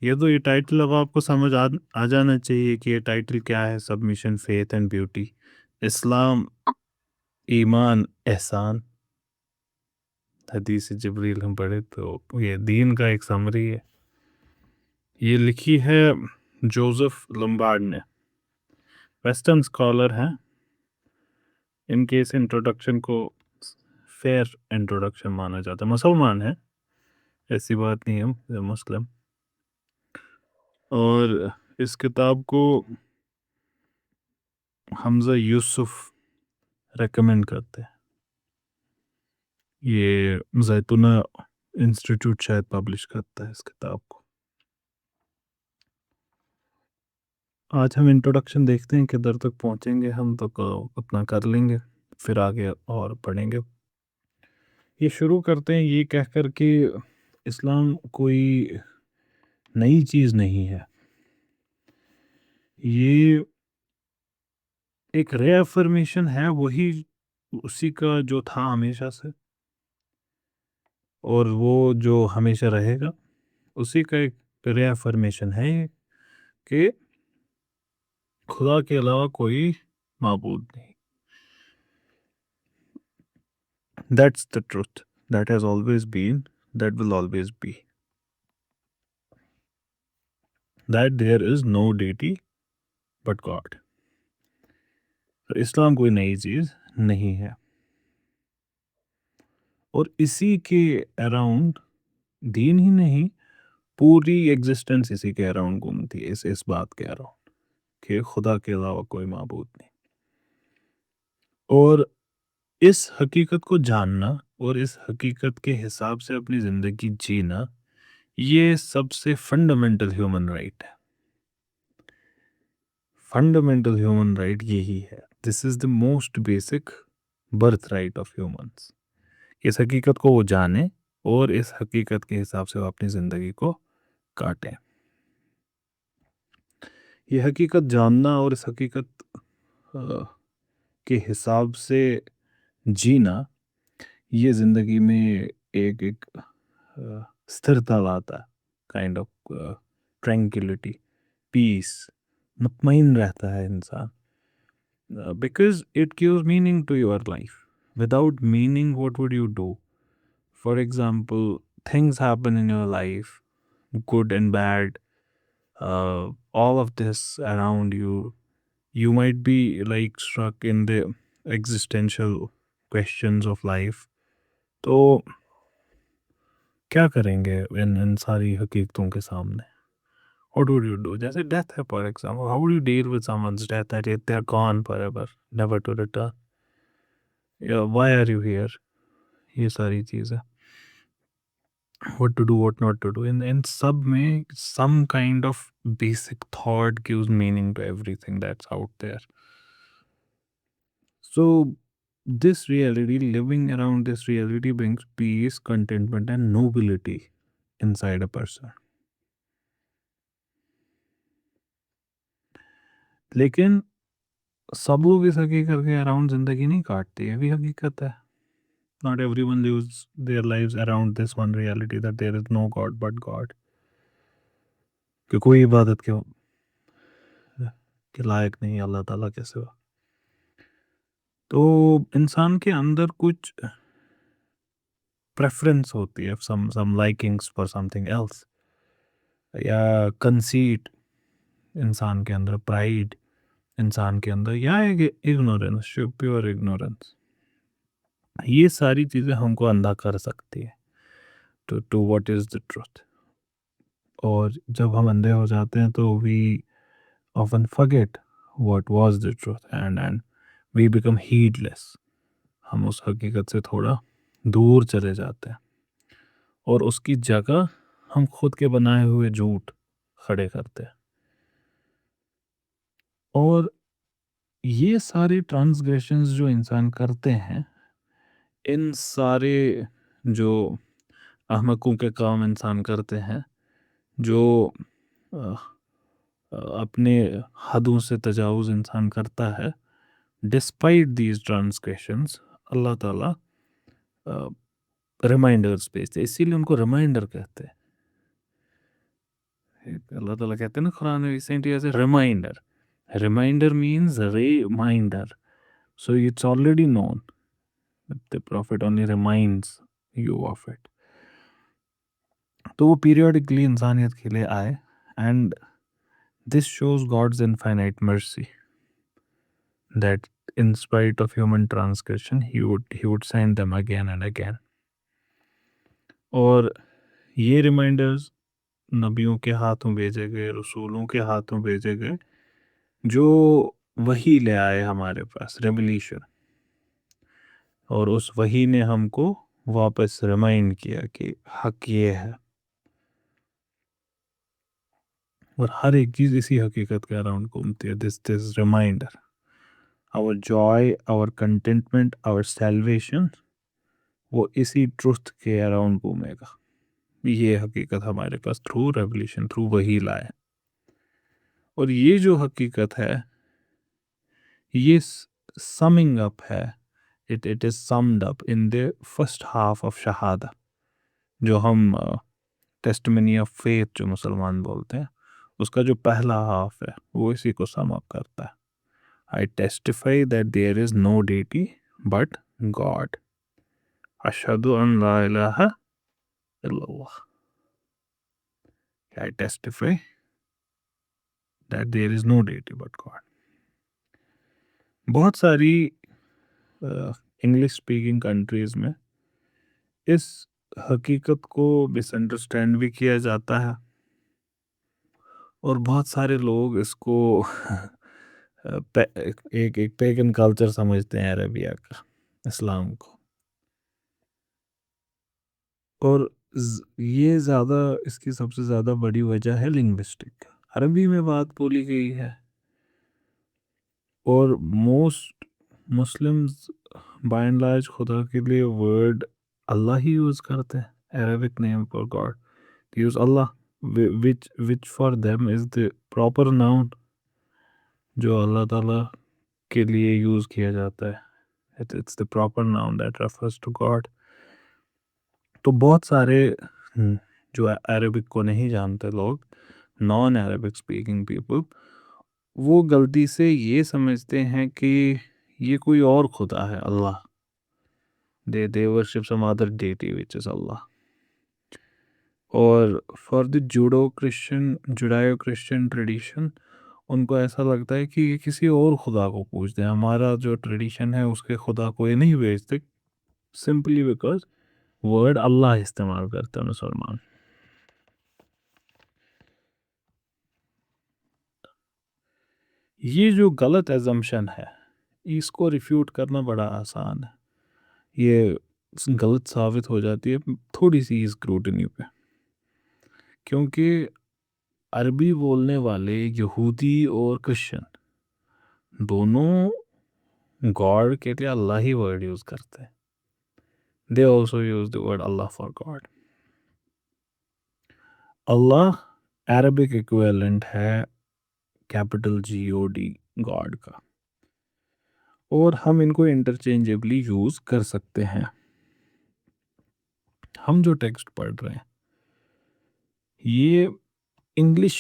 یہ ٹائٹل اب آپ کو سمجھ آ جانا چاہیے کہ یہ ٹائٹل کیا ہے. سبمیشن، فیتھ اینڈ بیوٹی، اسلام، ایمان، احسان. حدیث جبریل ہم پڑھے تو یہ دین کا ایک سمری ہے. یہ لکھی ہے جوزف لمبارڈ نے. ویسٹرن اسکالر ہیں. ان کے اس انٹروڈکشن کو فیئر انٹروڈکشن مانا جاتا ہے. مسلمان ہیں، ایسی بات نہیں ہے، مسلم. اور اس کتاب کو حمزہ یوسف ریکمینڈ کرتے ہیں. یہ زیتونہ انسٹیٹیوٹ شاید پبلش کرتا ہے اس کتاب کو. آج ہم انٹروڈکشن دیکھتے ہیں کدھر تک پہنچیں گے. ہم تو اپنا کر لیں گے، پھر آگے اور پڑھیں گے. یہ شروع کرتے ہیں یہ کہہ کر کہ اسلام کوئی نئی چیز نہیں ہے. یہ ایک ری افرمیشن ہے، وہی اسی کا جو تھا ہمیشہ سے، اور وہ جو ہمیشہ رہے گا اسی کا ایک ری افرمیشن ہے یہ کہ خدا کے علاوہ کوئی معبود نہیں. That's the truth. That has always been, that will always be. That there is no deity but God. اسلام کوئی نئی چیز نہیں ہے، اور اسی کے اراؤنڈ دین ہی نہیں، پوری ایگزسٹنس اسی کے اراؤنڈ گھومتی ہے، اس بات کے اراؤنڈ کہ خدا کے علاوہ کوئی معبود نہیں. اور اس حقیقت کو جاننا اور اس حقیقت کے حساب سے اپنی زندگی جینا، یہ سب سے فنڈامنٹل ہیومن رائٹ ہے. فنڈامنٹل ہیومن رائٹ یہی ہے. This is the most basic birth right of humans. اس حقیقت کو وہ جانیں اور اس حقیقت کے حساب سے وہ اپنی زندگی کو کاٹیں. یہ حقیقت جاننا اور اس حقیقت کے حساب سے جینا، یہ زندگی میں ایک ستھرتا لاتا ہے. کائنڈ آف ٹرینکلٹی، پیس، مطمئن رہتا ہے انسان. Because it gives meaning to your life. Without meaning what would you do? For example, things happen in your life, good and bad, all of this around you. You might be like struck in the existential questions of life. تو کیا کریں گے ان ساری حقیقتوں کے سامنے؟ What would you do? جیسے death ہے for example. How would you deal with someone's death that they're gone forever, never to return? Yeah, why are you here? یہ ساری چیزیں. What to do, what not to do. In sub میں some kind of basic thought gives meaning to everything that's out there. So this reality, living around this reality brings peace, contentment and nobility inside a person. لیکن سب لوگ اس حقیقت کے around زندگی نہیں کاٹتے. یہ بھی حقیقت ہے. Not everyone lives their lives around this one reality that there is no God but God. کہ کوئی عبادت کے لائق نہیں، اللہ تعالیٰ کے سوا. تو انسان کے اندر کچھ پریفرنس ہوتی ہے، some likings for something else، یا کنسیٹ انسان کے اندر، پرائیڈ انسان کے اندر، یا اگنورینس، پیور اگنورینس. یہ ساری چیزیں ہم کو اندھا کر سکتی ہے to what is the truth. اور جب ہم اندھے ہو جاتے ہیں تو we often forget what was the truth and we become heedless. ہم اس حقیقت سے تھوڑا دور چلے جاتے ہیں اور اس کی جگہ ہم خود کے بنائے ہوئے جھوٹ کھڑے کرتے ہیں. اور یہ سارے ٹرانسگریشنز جو انسان کرتے ہیں، ان سارے جو احمقوں کے کام انسان کرتے ہیں، جو اپنے حدوں سے تجاوز انسان کرتا ہے، ڈسپائٹ دیز ٹرانسگریشنز اللہ تعالیٰ ریمائنڈرز بھیجتے. اسی لیے ان کو ریمائنڈر کہتے ہیں. اللہ تعالیٰ کہتے ہیں نا قرآن میں recently as a reminder. Reminder means reminder. So it's already known. But the Prophet only reminds you of it. تو وہ پیریوڈکلی انسانیت کے لیے آئے. And this shows God's infinite mercy that in spite of human transgression he would send them again and again. اور یہ reminders نبیوں کے ہاتھوں بھیجے گئے, رسولوں کے ہاتھوں بھیجے گئے, جو وہی لے آئے ہمارے پاس, ریولیشن. اور اس وہی نے ہم کو واپس ریمائنڈ کیا کہ حق یہ ہے. اور ہر ایک چیز اسی حقیقت کے اراؤنڈ گھومتی ہے. دس reminder, our joy, our contentment, our salvation, وہ اسی ٹروتھ کے اراؤنڈ گھومے گا. یہ حقیقت ہمارے پاس تھرو ریولیشن, تھرو وہی لائے. اور یہ جو حقیقت ہے یہ سمنگ اپ ہے, it is summed up in the first half of شہادہ, جو ہم ٹیسٹمنی آف فیتھ جو مسلمان بولتے ہیں, اس کا جو پہلا ہاف ہے وہ اسی کو سم اپ کرتا ہے. I testify that there is no deity but God. Ashhadu an la ilaha illallah. I testify that there is no deity but God. بہت ساری انگلش اسپیکنگ کنٹریز میں اس حقیقت کو مس انڈرسٹینڈ بھی کیا جاتا ہے, اور بہت سارے لوگ اس کو ایک پیگن کلچر سمجھتے ہیں عربیہ کا, اسلام کو. اور یہ زیادہ, اس کی سب سے زیادہ بڑی وجہ ہے لنگوسٹک. عربی میں بات بولی گئی ہے, اور most Muslims by and large خدا کے لیے ورڈ اللہ ہی یوز کرتے ہیں. Arabic name for God use Allah, which for them is the proper noun جو اللہ تعالیٰ کے لیے یوز کیا جاتا ہے. It's the proper noun that refers to God. تو بہت سارے جو عربک کو نہیں جانتے لوگ, نان عربک اسپیکنگ پیپل, وہ غلطی سے یہ سمجھتے ہیں کہ یہ کوئی اور خدا ہے اللہ. They worship some other deity which is Allah. اور فار دی جوڈائو کرسچن ٹریڈیشن, ان کو ایسا لگتا ہے کہ یہ کسی اور خدا کو پوچھتے ہیں. ہمارا جو ٹریڈیشن ہے اس کے خدا کو یہ نہیں بھیجتے, سمپلی بیکاز ورڈ اللہ استعمال کرتے ہیں مسلمان. یہ جو غلط ایزمپشن ہے اس کو ریفیوٹ کرنا بڑا آسان ہے. یہ غلط ثابت ہو جاتی ہے تھوڑی سی اسکروٹنی پہ, کیونکہ عربی بولنے والے یہودی اور کرسچن دونوں گاڈ کے لیے اللہ ہی ورڈ یوز کرتے ہیں. They also use the word Allah for God. Allah Arabic equivalent ہے کیپٹل GOD گاڈ کا, اور ہم ان کو انٹرچینجبلی یوز کر سکتے ہیں. ہم جو ٹیکسٹ پڑھ رہے ہیں یہ انگلش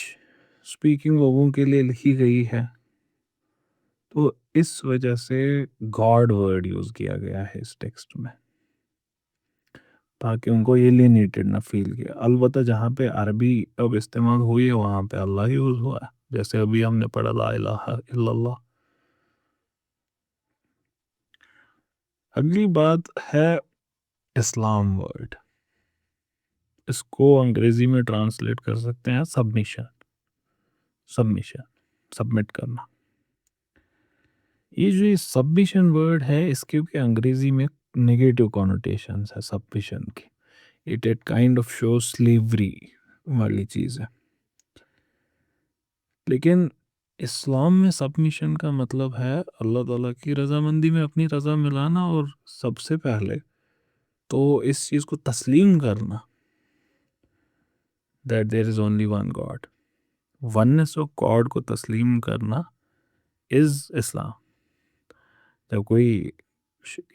اسپیکنگ لوگوں کے لیے لکھی گئی ہے, تو اس وجہ سے گاڈ ورڈ یوز کیا گیا ہے اس ٹیکسٹ میں, تاکہ ان کو یہ لینیٹڈ نہ فیل کیا. البتہ جہاں پہ عربی اب استعمال ہوئی ہے وہاں پہ اللہ یوز ہوا ہے, جیسے ابھی ہم نے پڑھا لا الہ الا اللہ. اگلی بات ہے اسلام ورڈ. اس کو انگریزی میں ٹرانسلیٹ کر سکتے ہیں سبمیشن. سبمٹ کرنا. یہ جو سبمیشن ورڈ ہے اس کے بھی انگریزی میں نیگیٹو کونوٹیشنز ہے سبمیشن کی. It kind of show slavery والی چیز ہے. لیکن اسلام میں سبمیشن کا مطلب ہے اللہ تعالیٰ کی رضامندی میں اپنی رضا ملانا, اور سب سے پہلے تو اس چیز کو تسلیم کرنا that there is only one God. Oneness of God کو تسلیم کرنا is اسلام. جب کوئی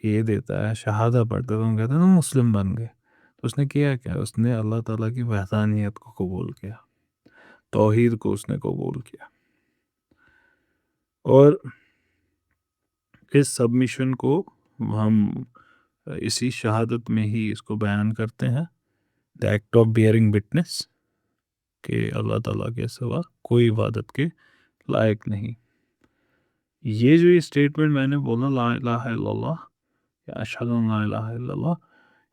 یہ دیتا ہے شہادہ پڑھتا ہے تو ہم کہتے ہیں نا مسلم بن گئے, تو اس نے کیا, اس نے اللہ تعالیٰ کی وحدانیت کو قبول کیا. توحید کو اس نے قبول کیا، اور اس سبمیشن کو ہم اسی شہادت میں ہی اس کو بیان کرتے ہیں، the act of bearing witness, کہ اللہ تعالیٰ کے سوا کوئی عبادت کے لائق نہیں۔ یہ جو اسٹیٹمنٹ میں نے بولا، لا الہ الا اللہ یا اشہد ان لا الہ الا اللہ،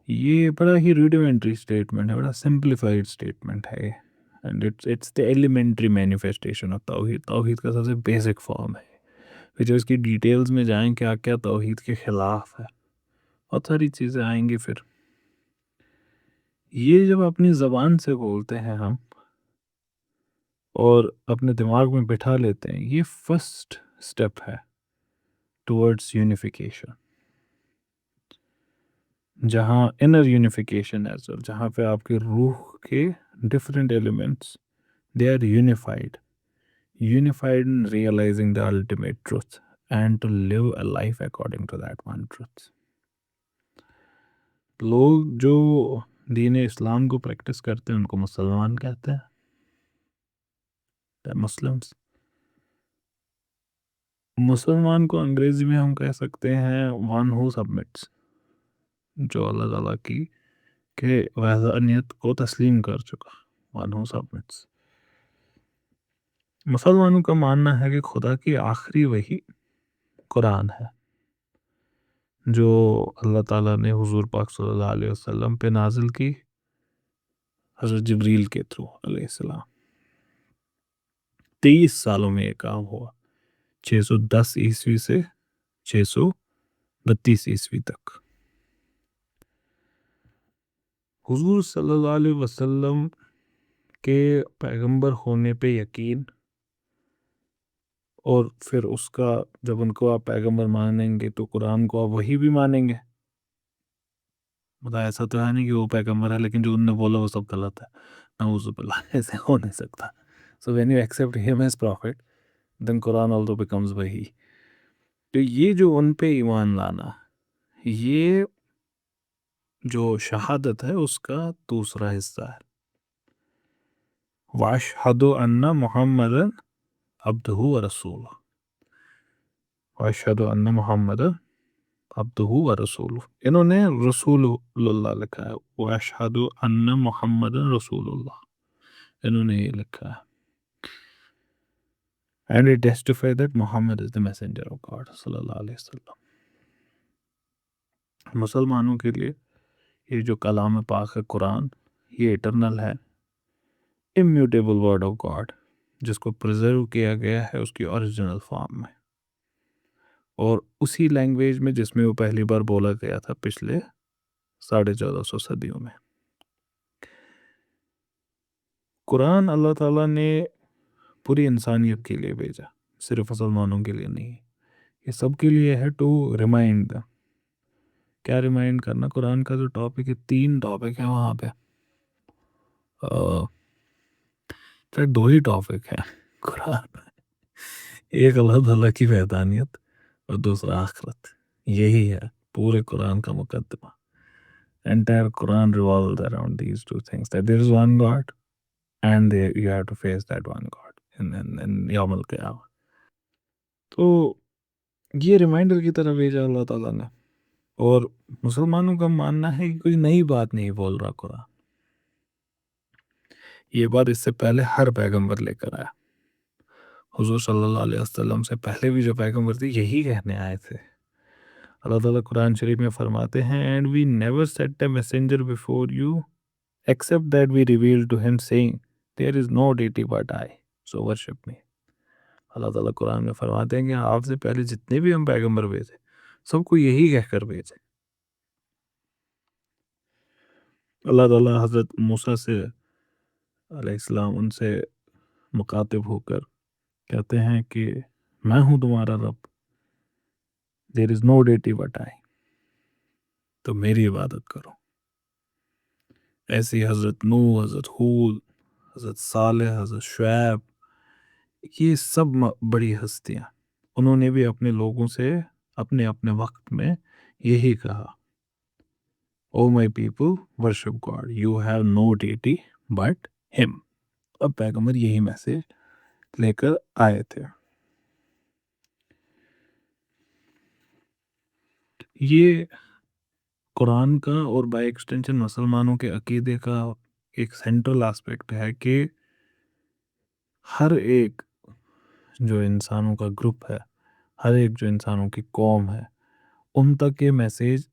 یہ بڑا ہی ریڈیمنٹری اسٹیٹمنٹ ہے، بڑا سمپلیفائڈ اسٹیٹمنٹ ہے، and it's the elementary manifestation of توحید، توحید کا سب سے بیسک فارم ہے۔ پھر جو اس کی ڈیٹیلز میں جائیں کیا کیا توحید کے خلاف ہے، بہت ساری چیزیں آئیں گی۔ پھر یہ جب اپنی زبان سے بولتے ہیں ہم اور اپنے دماغ میں بٹھا لیتے ہیں، یہ فرسٹ سٹیپ ہے ٹورڈز یونیفیکیشن، جہاں انر یونیفیکیشن ایز ویل، جہاں پہ آپ کے روح کے different elements they are unified in realizing the ultimate truth and to live a life according to that one truth۔ لوگ جو دین اسلام کو پریکٹس کرتے ہیں ان کو مسلمان کہتے ہیں، مسلمس۔ مسلمان کو انگریزی میں ہم کہہ سکتے ہیں ون ہو سبمٹس، جو اللہ تعالیٰ کی کہ وحدانیت کو تسلیم کر چکا، ون ہو سبمٹس۔ مسلمانوں کا ماننا ہے کہ خدا کی آخری وحی قرآن ہے، جو اللہ تعالیٰ نے حضور پاک صلی اللہ علیہ وسلم پہ نازل کی حضرت جبریل کے تھرو علیہ السلام۔ 23 سالوں میں یہ کام ہوا، 610 عیسوی سے 632 عیسوی تک۔ حضور صلی اللہ علیہ وسلم کے پیغمبر ہونے پہ یقین، اور پھر اس کا جب ان کو آپ پیغمبر مانیں گے تو قرآن کو آپ وہی بھی مانیں گے۔ مطلب ایسا تو ہے نہیں کہ وہ پیغمبر ہے لیکن جو انہوں نے بولا وہ سب غلط ہے، نعوذ باللہ، ایسے ہو نہیں سکتا۔ So when you accept him as prophet, then Quran also becomes وہی۔ تو یہ جو ان پہ ایمان لانا، یہ جو شہادت ہے اس کا دوسرا حصہ ہے، وَأَشْهَدُ أَنَّ مُحَمَّدًا عَبْدُهُ وَرَسُولُهُ، وَأَشْهَدُ أَنَّ مُحَمَّدًا عَبْدُهُ وَرَسُولُهُ، انہوں نے رسول اللہ لکھا ہے، وَأَشْهَدُ أَنَّ مُحَمَّدًا رسول اللہ، انہوں نے یہ لکھا ہے، and it testifies that Muhammad is the messenger of God صلی اللہ علیہ وسلم۔ مسلمانوں کے لیے یہ جو کلام پاک ہے قرآن، یہ اٹرنل ہے، امیوٹیبل ورڈ آف گاڈ، جس کو پریزرو کیا گیا ہے اس کی اوریجنل فارم میں، اور اسی لینگویج میں جس میں وہ پہلی بار بولا گیا تھا پچھلے 1450 صدیوں میں۔ قرآن اللہ تعالیٰ نے پوری انسانیت کے لیے بھیجا، صرف مسلمانوں کے لیے نہیں، یہ سب کے لیے ہے، ٹو ریمائنڈ۔ کیا ریمائنڈ کرنا؟ قرآن کا جو ٹاپک ہے، 3 ٹاپک ہیں وہاں پہ، دو ہی ٹاپک ہیں قرآن میں، ایک اللہ تعالیٰ کی وحدانیت اور دوسرا آخرت۔ یہی ہے پورے قرآن کا مقدمہ۔ Entire Quran revolves around these two things, that there is one God and you have to face that one God in یوم القیامہ۔ تو یہ ریمائنڈر کی طرح بھیجا اللہ تعالیٰ نے، اور مسلمانوں کا ماننا ہے کہ کوئی نئی بات نہیں بول رہا قرآن، یہ بات اس سے پہلے ہر پیغمبر لے کر آیا۔ حضور صلی اللہ علیہ وسلم سے پہلے بھی جو پیغمبر تھے یہی کہنے آئے تھے۔ اللہ تعالیٰ قرآن شریف میں فرماتے ہیں and we never sent a messenger before you except that we revealed to him saying there is no deity but I, so worship me۔ اللہ تعالیٰ قرآن میں فرماتے ہیں کہ آپ سے پہلے جتنے بھی ہم پیغمبر بھیجے سب کو یہی کہہ کر بھیجے۔ اللہ تعالیٰ حضرت موسیٰ سے علیہ السلام ان سے مخاطب ہو کر کہتے ہیں کہ میں ہوں تمہارا رب، there is no deity but I، تو میری عبادت کرو۔ ایسی حضرت نوح، حضرت ہود، حضرت صالح، حضرت شعیب، یہ سب بڑی ہستیاں، انہوں نے بھی اپنے لوگوں سے اپنے اپنے وقت میں یہی کہا، oh my people worship God, you have no deity but ہم۔ اب پیغمبر یہی میسج لے کر آئے تھے. یہ قرآن کا اور بائی ایکسٹینشن مسلمانوں کے عقیدے کا ایک سینٹرل آسپیکٹ ہے کہ ہر ایک جو انسانوں کا گروپ ہے، ہر ایک جو انسانوں کی قوم ہے، ان تک یہ میسیج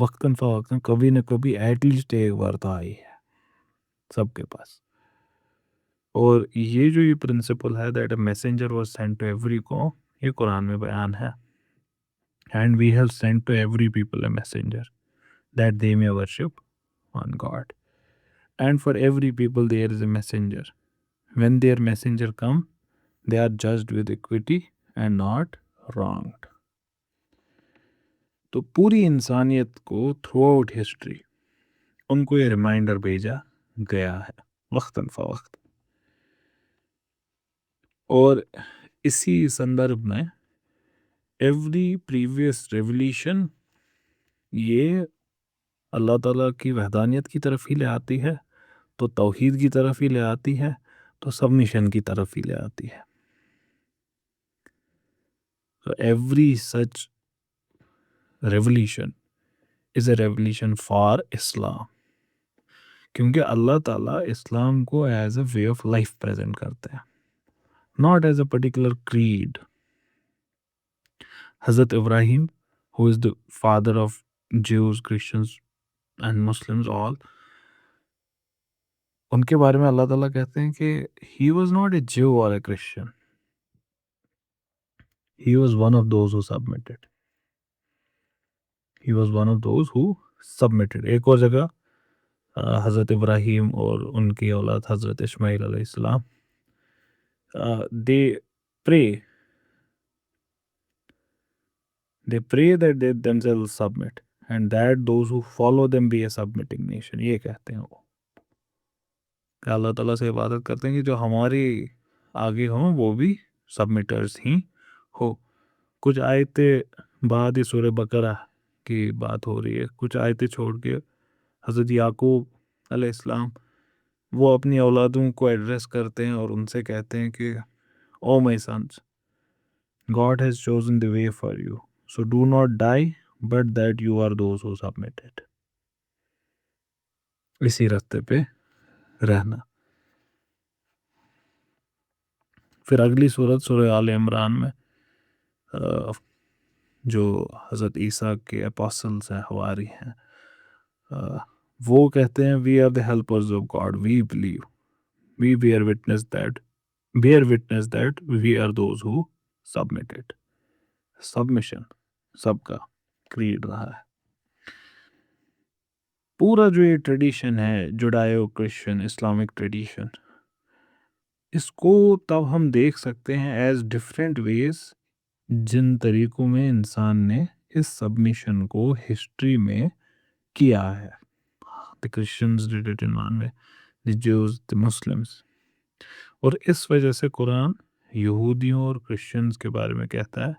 وقتاً فوقتاً کبھی نہ کبھی ایٹ لیسٹ ایک بار تو آئی ہے سب کے پاس. اور یہ جو یہ پرنسپل ہے that a messenger was sent to every قوم، یہ قرآن میں بیان ہے. And we have sent to every people a messenger that they may worship on God. And for every people there is a messenger. When their messenger come, they are judged with equity and not wronged. تو پوری انسانیت کو through out history ان کو یہ reminder بھیجا گیا ہے وقتاً فوقت. اور اسی سندرب میں ایوری پریویس ریولیوشن یہ اللہ تعالیٰ کی وحدانیت کی طرف ہی لے آتی ہے، تو توحید کی طرف ہی لے آتی ہے، تو سبمیشن کی طرف ہی لے آتی ہے. So every such revolution is a revolution for Islam. کیونکہ اللہ تعالیٰ اسلام کو as a way of life present کرتے ہیں، not as a particular creed. حضرت ابراہیم who is the father of Jews, Christians and Muslims all، ان کے بارے میں اللہ تعالیٰ کہتے ہیں کہ he was not a Jew or a Christian. He was one of those who submitted. He was one of those who submitted. ایک اور جگہ حضرت ابراہیم اور ان کی اولاد حضرت اسماعیل علیہ السلام they pray that they themselves submit and that those who follow them be a submitting nation. یہ کہتے ہیں وہ کہ اللہ تعالیٰ سے عبادت کرتے ہیں کہ جو ہماری آگے ہوں وہ بھی سبمیٹرز ہی ہو. کچھ آیتیں بعد ہی سورہ بقرہ کی بات ہو رہی ہے، کچھ آیتیں چھوڑ کے حضرت یعقوب علیہ السلام وہ اپنی اولادوں کو ایڈریس کرتے ہیں اور ان سے کہتے ہیں کہ او مائی since, God has chosen the way for you, so do not die but that you are those who submitted. اسی راستے پہ رہنا. پھر اگلی سورت سورہ آل عمران میں جو حضرت عیسیٰ کے اپوسلز ہیں، حواری ہیں، وہ کہتے ہیں we are the helpers of God, we believe, we bear witness that we are those who submitted. Submission سب کا کریڈ رہا ہے. پورا جو یہ ٹریڈیشن ہے جوڈائیو کرسچن اسلامک ٹریڈیشن، اس کو تب ہم دیکھ سکتے ہیں ایز ڈفرینٹ ویز جن طریقوں میں انسان نے اس سبمیشن کو ہسٹری میں کیا ہے. the Christians did it in one way, the Jews, the Muslims. اور اس وجہ سے قرآن یہودیوں اور کرسچنز کے بارے میں کہتا ہے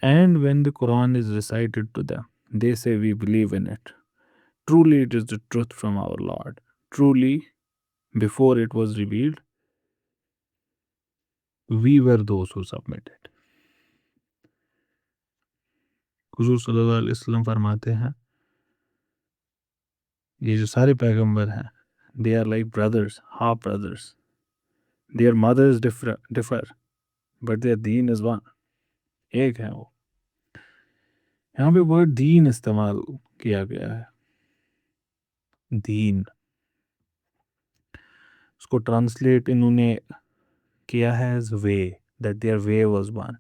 and when the Quran is recited to them they say we believe in it, truly it is the truth from our Lord, truly before it was revealed we were those who submitted. حضور صلی اللہ علیہ وسلم فرماتے ہیں یہ جو سارے پیغمبر ہیں they are like brothers, half brothers, their mothers differ but their deen is one. ایک ہے وہ. یہاں پہ ورڈ دین استعمال کیا گیا ہے، دین. اس کو ٹرانسلیٹ انہوں نے کیا ہے as way, that their way was one.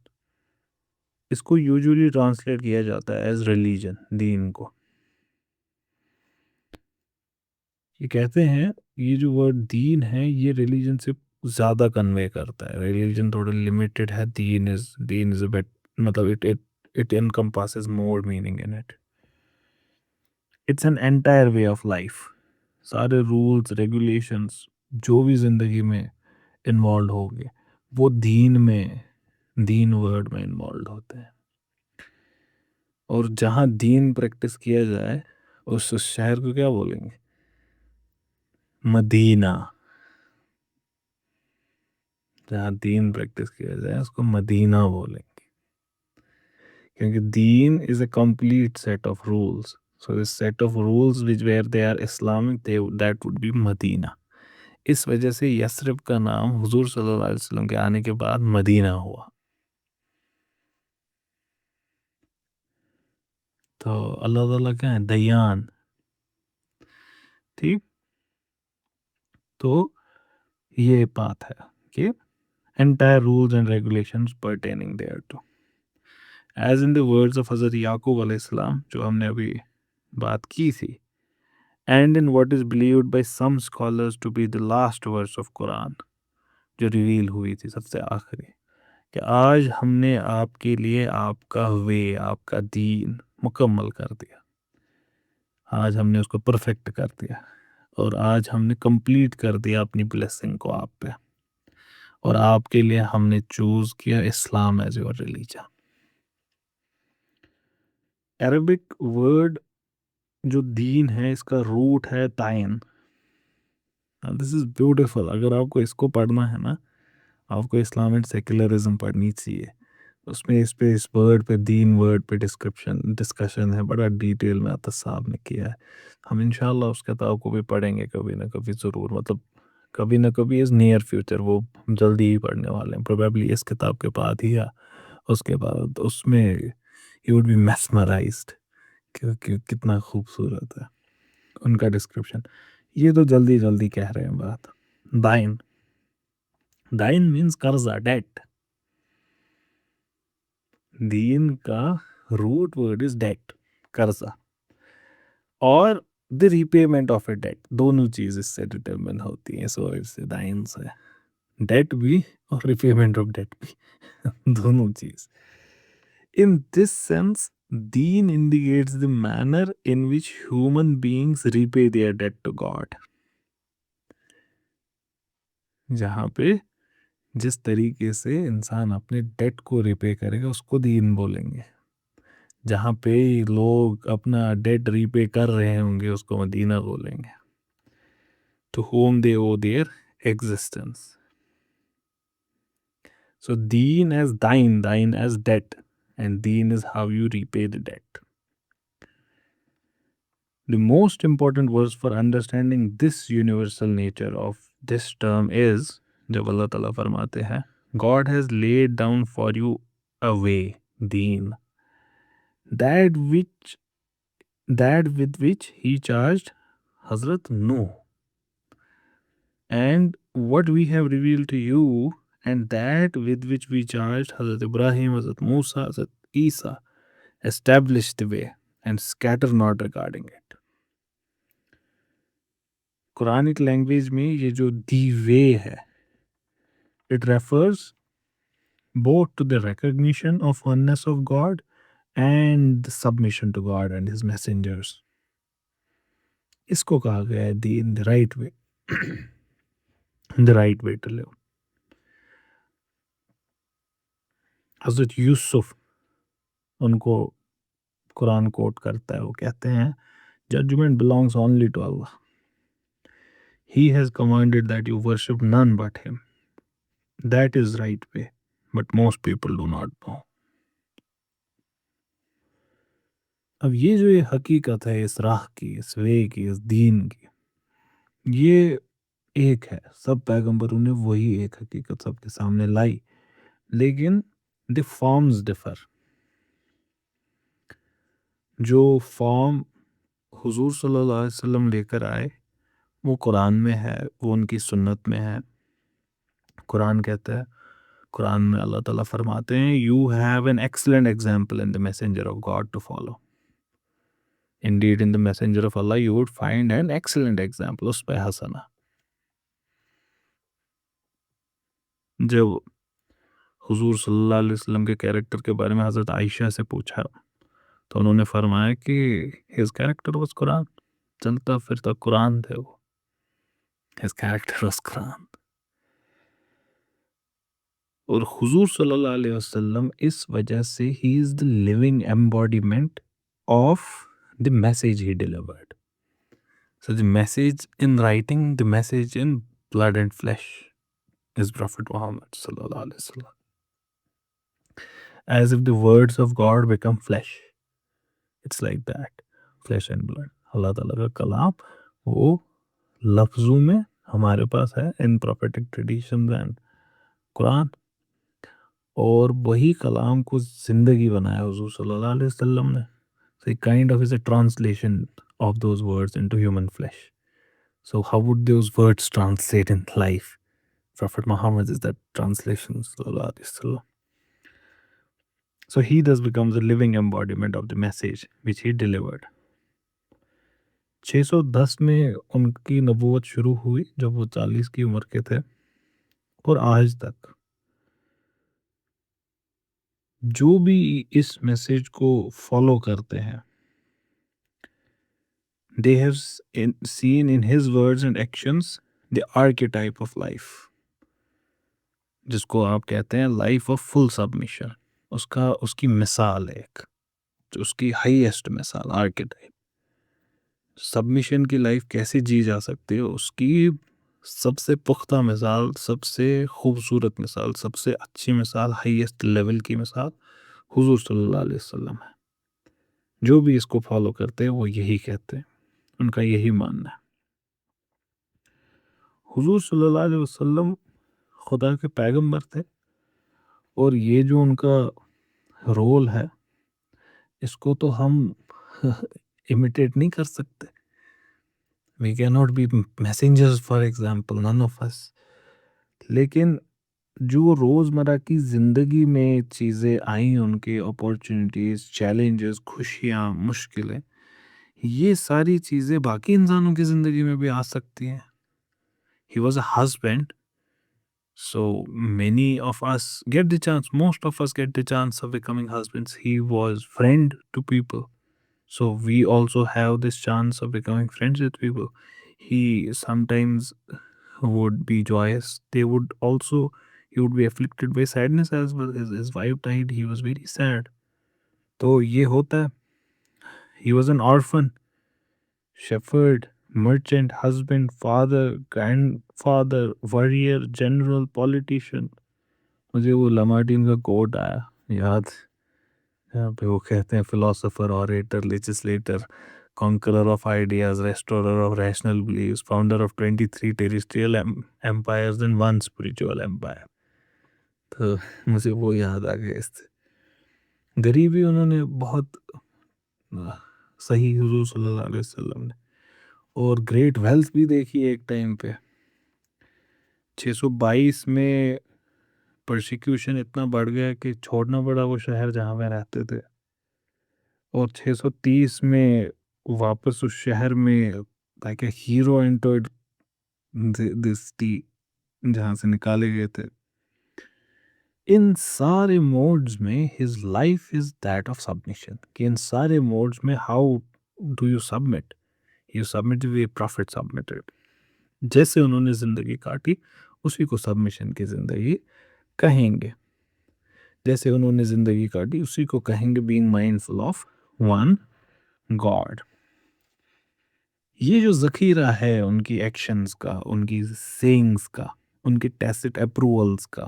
اس کو یوزولی ٹرانسلیٹ کیا جاتا ہے as religion، دین کو. یہ کہتے ہیں یہ جو ورڈ دین ہے یہ ریلیجن سے زیادہ کنوے کرتا ہے. ریلیجن تھوڑا لمیٹڈ ہے، دین از اے بیٹ، مطلب it encompasses more meaning in it. It's an entire way of life. سارے رولز ریگولیشنز جو بھی زندگی میں انوالوڈ ہو گئے وہ دین ورڈ میں انوالوڈ ہوتے ہیں. اور جہاں دین پریکٹس کیا جائے اس شہر کو کیا بولیں گے؟ مدینہ. جہاں دین پریکٹس کیا جائے اس کو مدینہ بولیں گے، کیونکہ دین is a complete set of rules. So this set of rules which where they are Islamic, that would be مدینہ. اس وجہ سے یثرب کا نام حضور صلی اللہ علیہ وسلم کے آنے کے بعد مدینہ ہوا. تو اللہ تعالیٰ کیا ہے؟ دیان. ٹھیک، تو یہ بات ہے کہ entire rules and regulations pertaining thereto. As in the words of حضرت یعقوب علیہ السلام جو ہم نے ابھی بات کی تھی. And in what is believed by some scholars to be the last verse of Quran جو ریویل ہوئی تھی سب سے آخری، کہ آج ہم نے آپ کے لیے آپ کا آپ کا دین مکمل کر دیا. آج ہم نے اس کو پرفیکٹ کر دیا، اور آج ہم نے کمپلیٹ کر دیا اپنی بلیسنگ کو آپ پہ، اور آپ کے لیے ہم نے چوز کیا Islam as your religion. Arabic word جو دین ہے اس کا روٹ ہے دائن. دس از بیوٹیفل. اگر آپ کو اس کو پڑھنا ہے نا، آپ کو اسلام اینڈ سیکولرزم پڑھنی چاہیے. اس میں اس ورڈ پہ دین ورڈ پہ ڈسکشن ہے، بڑا ڈیٹیل میں عطا صاحب نے کیا ہے. ہم انشاءاللہ اس کتاب کو بھی پڑھیں گے کبھی نہ کبھی ضرور، مطلب کبھی نہ کبھی از نیئر فیوچر. وہ جلدی ہی پڑھنے والے ہیں، پروبیبلی اس کتاب کے بعد ہی، یا اس کے بعد. اس میں یو وڈ بی میسمرائزڈ کہ کتنا خوبصورت ہے ان کا ڈسکرپشن. یہ تو جلدی جلدی کہہ رہے ہیں بات. دائن، دائن مینس قرضہ، ڈیٹ. دین کا روٹ ورڈ از ڈیٹ، قرضہ، اور دی ریپیمنٹ آف اے ڈیٹ. دونوں چیز اس سے ڈٹرمن ہوتی ہیں. سو اس سے دائن سے ڈیٹ بھی اور ریپیمنٹ آف ڈیٹ بھی دونوں چیز. In this sense, deen indicates the manner in which human beings repay their debt to God. جہاں پہ جس طریقے سے انسان اپنے ڈیٹ کو ریپے کرے گا اس کو دین بولیں گے. جہاں پہ لوگ اپنا ڈیٹ ریپے کر رہے ہوں گے اس کو مدینہ بولیں گے. To whom they owe their existence. So deen as dine as debt, and deen is how you repay the debt. The most important verse for understanding this universal nature of this term is جب اللہ تعالیٰ فرماتے ہیں God has laid down for you a way, deen, that with which he charged Hazrat Nuh, and what we have revealed to you, and that with which we charged Hazrat Ibrahim, Hazrat Musa, Hazrat Isa, establish the way and scatter not regarding it. Quranic language میں یہ جو دی وے ہے، it refers both to the recognition of oneness of God and the submission to God and His messengers. اس کو کہا گیا ہے دین، the right way, the right way to live. حضرت یوسف ان کو قرآن کوٹ کرتا ہے، وہ کہتے ہیں judgment belongs only to Allah. He has commanded that you worship none but Him. That is right way, but most people do not know. اب یہ جو یہ حقیقت ہے اس راہ کی، اس وے کی، اس دین کی، یہ ایک ہے. سب پیغمبروں نے وہی ایک حقیقت سب کے سامنے لائی، لیکن دی فارمز ڈفر. جو فارم حضور صلی اللہ علیہ وسلم لے کر آئے وہ قرآن میں ہے، وہ ان کی سنت میں ہے. قرآن کہتا ہے، قرآن میں اللہ تعالیٰ فرماتے ہیں you have an excellent example in the messenger of God to follow. Indeed, in the messenger of Allah, you would find an excellent example. اس پہ حسنہ. جب حضور صلی اللہ علیہ وسلم کے کیریکٹر کے بارے میں حضرت عائشہ سے پوچھا تو انہوں نے فرمایا کہ his character was قرآن. چلتا پھرتا قرآن تھے وہ. His character was قرآن. اور حضور صلی اللہ علیہ وسلم اس وجہ سے he is the living embodiment of the message he delivered. So the message in writing, the message in blood and flesh. is Prophet Muhammad sallallahu alaihi wasallam. As if the words of God become flesh. It's like that. Flesh and blood. اللہ تعالیٰ کا کلام وہ لفظوں میں ہمارے پاس ہے ان prophetic traditions and قرآن، اور وہی کلام کو زندگی بنایا حضور صلی اللہ علیہ وسلم نے. So it kind of is a translation of those words into human flesh. So how would those words translate in life? Prophet Muhammad is that translation sallallahu alaihi wasallam. So he thus becomes a living embodiment of the message which he delivered. 610 میں ان کی نبوت شروع ہوئی جب وہ 40 کی عمر کے تھے، اور آج تک جو بھی اس میسج کو فالو کرتے ہیں they have seen in his words and actions the archetype of life، جس کو آپ کہتے ہیں لائف آف فل سبمیشن. اس کی مثال ہے ایک، جو اس کی ہائیسٹ مثال آرکیٹائپ. سبمیشن کی لائف کیسے جی جا سکتی ہے، اس کی سب سے پختہ مثال، سب سے خوبصورت مثال، سب سے اچھی مثال، ہائیسٹ لیول کی مثال حضور صلی اللہ علیہ وسلم ہے. جو بھی اس کو فالو کرتے ہیں وہ یہی کہتے ہیں، ان کا یہی ماننا ہے. حضور صلی اللہ علیہ وسلم خدا کے پیغمبر تھے، اور یہ جو ان کا رول ہے اس کو تو ہم امیٹیٹ نہیں کر سکتے. We cannot be messengers for example, none of us. لیکن جو روزمرہ کی زندگی میں چیزیں آئیں، ان کی اپورچونٹیز، چیلنجز، خوشیاں، مشکلیں، یہ ساری چیزیں باقی انسانوں کی زندگی میں بھی آ سکتی ہیں. He was a husband, so many of us get the chance, most of us get the chance of becoming husbands. He was friend to people, so we also have this chance of becoming friends with people. He sometimes would be joyous. He would be afflicted by sadness as well. His wife died, he was very sad. تو یہ ہوتا ہے. He was an orphan, shepherd, merchant, husband, father, grandfather, warrior, general, politician. مجھے وہ لامارٹین کا کوٹ آیا یاد، یہاں پہ وہ کہتے ہیں philosopher, orator, legislator, conqueror of ideas, restorer of rational beliefs, founder of 23 terrestrial empires and 1 spiritual empire. تو مجھے وہ یاد آ گیا. اس سے غریبی انہوں نے بہت صحیح حضور صلی اللہ علیہ وسلم نے، اور گریٹ ویلتھ بھی دیکھی ایک ٹائم پہ. 622 میں پرسیکیوشن اتنا بڑھ گیا کہ چھوڑنا پڑا وہ شہر جہاں میں رہتے تھے، اور 630 میں واپس اس شہر میں like a hero entered this city جہاں سے نکالے گئے تھے. ان سارے موڈز میں his life is that of submission, کہ ان سارے موڈز میں how do you submit, you submit we prophet submitted. جیسے انہوں نے زندگی کاٹی اسی کو سبمیشن کی زندگی کہیں گے. جیسے انہوں نے زندگی کاٹی اسی کو کہیں گے being mindful of one God. یہ جو ذخیرہ ہے ان کی ایکشنز کا، ان کی سینگز کا، ان کی ٹیسٹ اپروولز کا،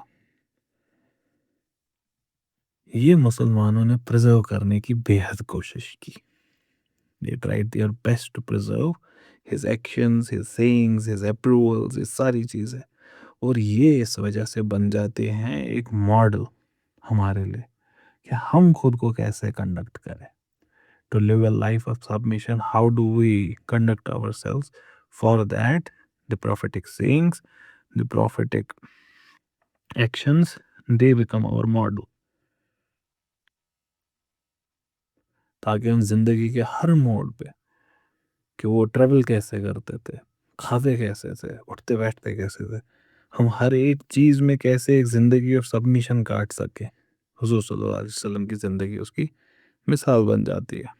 یہ مسلمانوں نے پرزرو کرنے کی بے حد کوشش کی. They tried their best to preserve his actions, his sayings, his approvals, یہ ساری چیزیں. اور یہ اس وجہ سے بن جاتے ہیں ایک ماڈل ہمارے لیے کہ ہم خود کو کیسے کنڈکٹ کریں. To live a life of submission, how do we conduct ourselves? For that, the prophetic sayings, the prophetic actions, they become our model. تاکہ ہم زندگی کے ہر موڑ پہ، کہ وہ ٹریول کیسے کرتے تھے، کھاتے کیسے تھے، اٹھتے بیٹھتے کیسے تھے، ہم ہر ایک چیز میں کیسے ایک زندگی آف سبمیشن کاٹ سکیں. حضور صلی اللہ علیہ وسلم کی زندگی اس کی مثال بن جاتی ہے.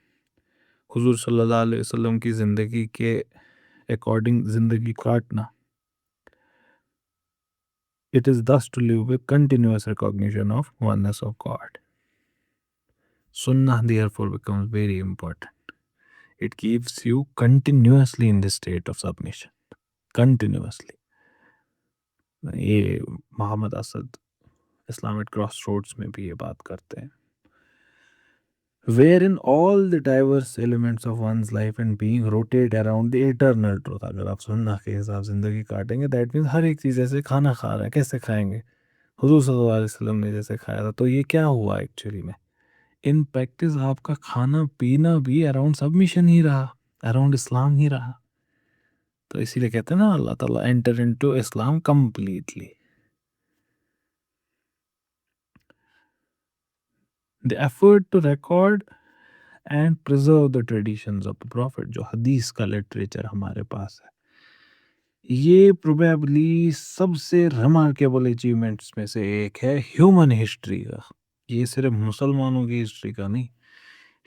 حضور صلی اللہ علیہ وسلم کی زندگی کے اکارڈنگ زندگی کاٹنا، it is thus to live with continuous recognition of oneness of God. Sunnah therefore becomes very important. It keeps you continuously in this state of submission. Continuously. یہ محمد اسد اسلامک کراس روڈز میں بھی یہ بات کرتے ہیں. Wherein all the diverse elements of one's life and being rotate around the eternal truth. اگر آپ سننا کے حساب زندگی کاٹیں گے دیٹ مینس ہر ایک چیز جیسے کھانا کھا رہا ہے کیسے کھائیں گے حضور صلی اللہ علیہ وسلم نے جیسے کھایا تھا. تو یہ کیا ہوا ایکچولی میں ان پریکٹس آپ کا کھانا پینا بھی اراؤنڈ سبمیشن ہی رہا, اراؤنڈ اسلام ہی رہا. تو اسی لیے کہتے ہیں نا اللہ تعالیٰ enter into Islam completely. The effort to record and preserve the traditions of the prophet, جو حدیث کا لٹریچر ہمارے پاس ہے, یہ پروبیبلی سب سے ریمارکیبل اچیومنٹس میں سے ایک ہے ہیومن ہسٹری کا. یہ صرف مسلمانوں کی ہسٹری کا نہیں,